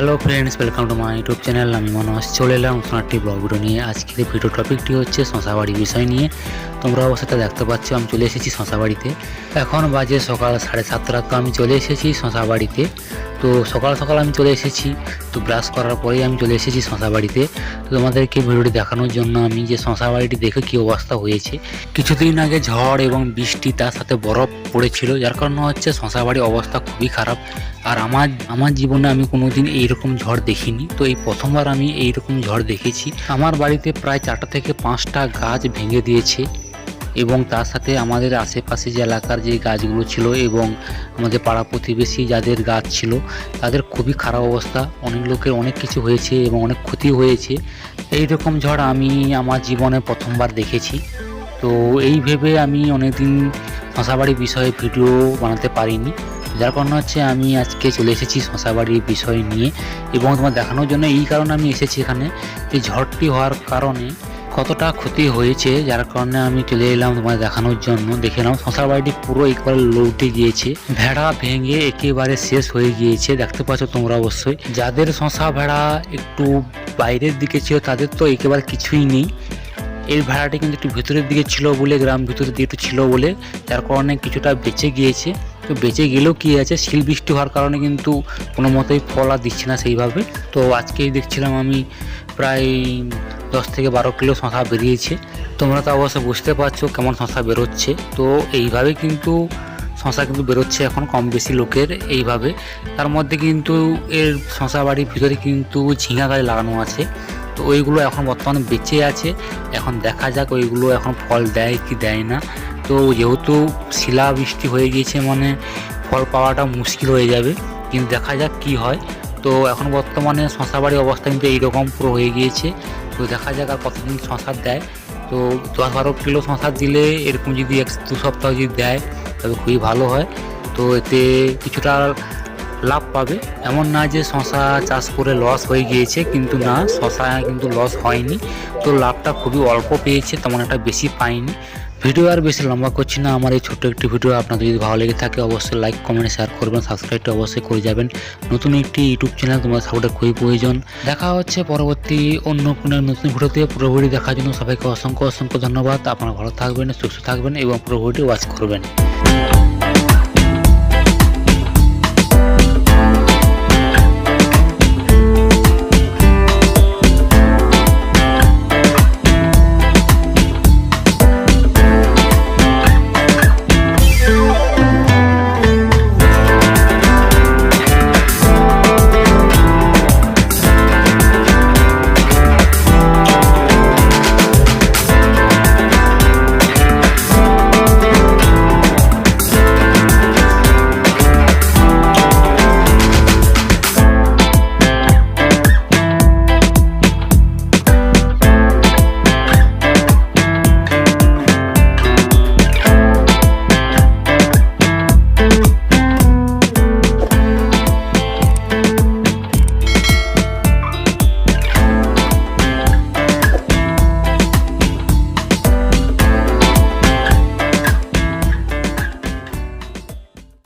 Hello friends, welcome to my YouTube channel. আমি মনোজ চলে এলাম নতুন একটি ব্লগ ভিডিও নিয়ে। আজকের ভিডিও টপিকটি হচ্ছে শশাবাড়ি বিষয় নিয়ে। তোমরা অবশ্যই দেখতে পাচ্ছ আমি চলে এসেছি শশাবাড়িতে। এখন বাজে সকাল 7:30। তো আমি চলে এসেছি শশাবাড়িতে। তো সকাল সকাল আমি চলে এসেছি। তো ব্রাশ করার পরেই আমি চলে এসেছি শশাবাড়িতে। তো তোমাদেরকে ভিডিওটি দেখানোর জন্য আমি যে শশাবাড়িটি দেখে কী অবস্থা হয়েছে। কিছুদিন আগে ঝড় এবং বৃষ্টি তার সাথে বরফ পড়েছিল, যার কারণে হচ্ছে শশাবাড়ির অবস্থা খুবই খারাপ। আর আমার জীবনে আমি কোনোদিন এইরকম ঝড় দেখিনি। তো এই প্রথমবার আমি এইরকম ঝড় দেখেছি। আমার বাড়িতে প্রায় 4টা থেকে 5টা গাছ ভেঙে দিয়েছে এবং তার সাথে আমাদের আশেপাশে যে এলাকার যে গাছগুলো ছিল এবং আমাদের পাড়া প্রতিবেশী যাদের গাছ ছিল তাদের খুবই খারাপ অবস্থা। অনেক লোকের অনেক কিছু হয়েছে এবং অনেক ক্ষতি হয়েছে। এই রকম ঝড় আমি আমার জীবনে প্রথমবার দেখেছি। তো এই ভেবে আমি অনেকদিন শশাবাড়ির বিষয়ে ভিডিও বানাতে পারিনি, যার কারণে হচ্ছে আমি আজকে চলে এসেছি শশাবাড়ির বিষয় নিয়ে এবং তোমার দেখানোর জন্য। এই কারণে আমি এসেছি এখানে যে ঝড়টি হওয়ার কারণে কতটা ক্ষতি হয়েছে, যার কারণে আমি চলে এলাম তোমাদের দেখানোর জন্য। দেখে নাও, শশাবাড়িটি পুরো একবারে লৌটে গিয়েছে, ভেড়া ভেঙে একেবারে শেষ হয়ে গিয়েছে। দেখতে পাচ্ছ তোমরা অবশ্যই। যাদের শশা ভেড়া একটু বাইরের দিকে ছিল তাদের তো একেবারে কিছুই নেই। এই ভেড়াটি কিন্তু একটু ভেতরের দিকে ছিল বলে, গ্রাম ভিতরের দিকে একটু ছিল বলে, যার কারণে কিছুটা বেঁচে গিয়েছে। তো বেঁচে গেলেও কী আছে, শিল বৃষ্টি হওয়ার কারণে কিন্তু কোনো মতেই ফল আর দিচ্ছে না সেইভাবে। তো আজকেই দেখছিলাম আমি প্রায় 10 থেকে 12 কিলো শশা বেরিয়েছে। তোমরা তো অবশ্যই বুঝতে পারছো কেমন শশা বেরোচ্ছে। তো এইভাবে কিন্তু শশা কিন্তু বেরোচ্ছে এখন কম বেশি লোকের এইভাবে। তার মধ্যে কিন্তু এর শশা বাড়ির ভিতরে কিন্তু ঝিঙা গাছ লাগানো আছে। তো ওইগুলো এখন বর্তমানে বেঁচে আছে। এখন দেখা যাক ওইগুলো এখন ফল দেয় কি দেয় না। তো যেহেতু শিলাবৃষ্টি হয়ে গিয়েছে মানে ফল পাওয়াটা মুশকিল হয়ে যাবে, কিন্তু দেখা যাক কি হয়। তো এখন বর্তমানে শশাবাড়ির অবস্থা কিন্তু এইরকম পুরো হয়ে গিয়েছে। তো দেখা যাক আর কতদিন শশা দেয়। তো 10-12 কিলো শশা দিলে এরকম যদি 1-2 সপ্তাহ যদি দেয় তবে খুবই ভালো হয়। তো এতে কিছুটা লাভ পাবে। এমন না যে শশা চাষ করে লস হয়ে গিয়েছে, কিন্তু না, শশা কিন্তু লস হয়নি। তো লাভটা খুবই অল্প পেয়েছে, তেমন একটা বেশি পাইনি। ভিডিও আর বেশি লম্বা করছি না। আমার এই ছোট্ট একটি ভিডিও আপনাদের যদি ভালো লেগে থাকে অবশ্যই লাইক, কমেন্ট, শেয়ার করবেন, সাবস্ক্রাইবটা অবশ্যই করে যাবেন। নতুন একটি ইউটিউব চ্যানেল, তোমার সাপোর্টের খুবই প্রয়োজন। দেখা হচ্ছে পরবর্তী অন্য কোনো নতুন ভিডিওতে। পুরো ভিডিও দেখার জন্য সবাইকে অসংখ্য ধন্যবাদ। আপনারা ভালো থাকবেন, সুস্থ থাকবেন এবং পুরো ভিডিও ওয়াচ করবেন।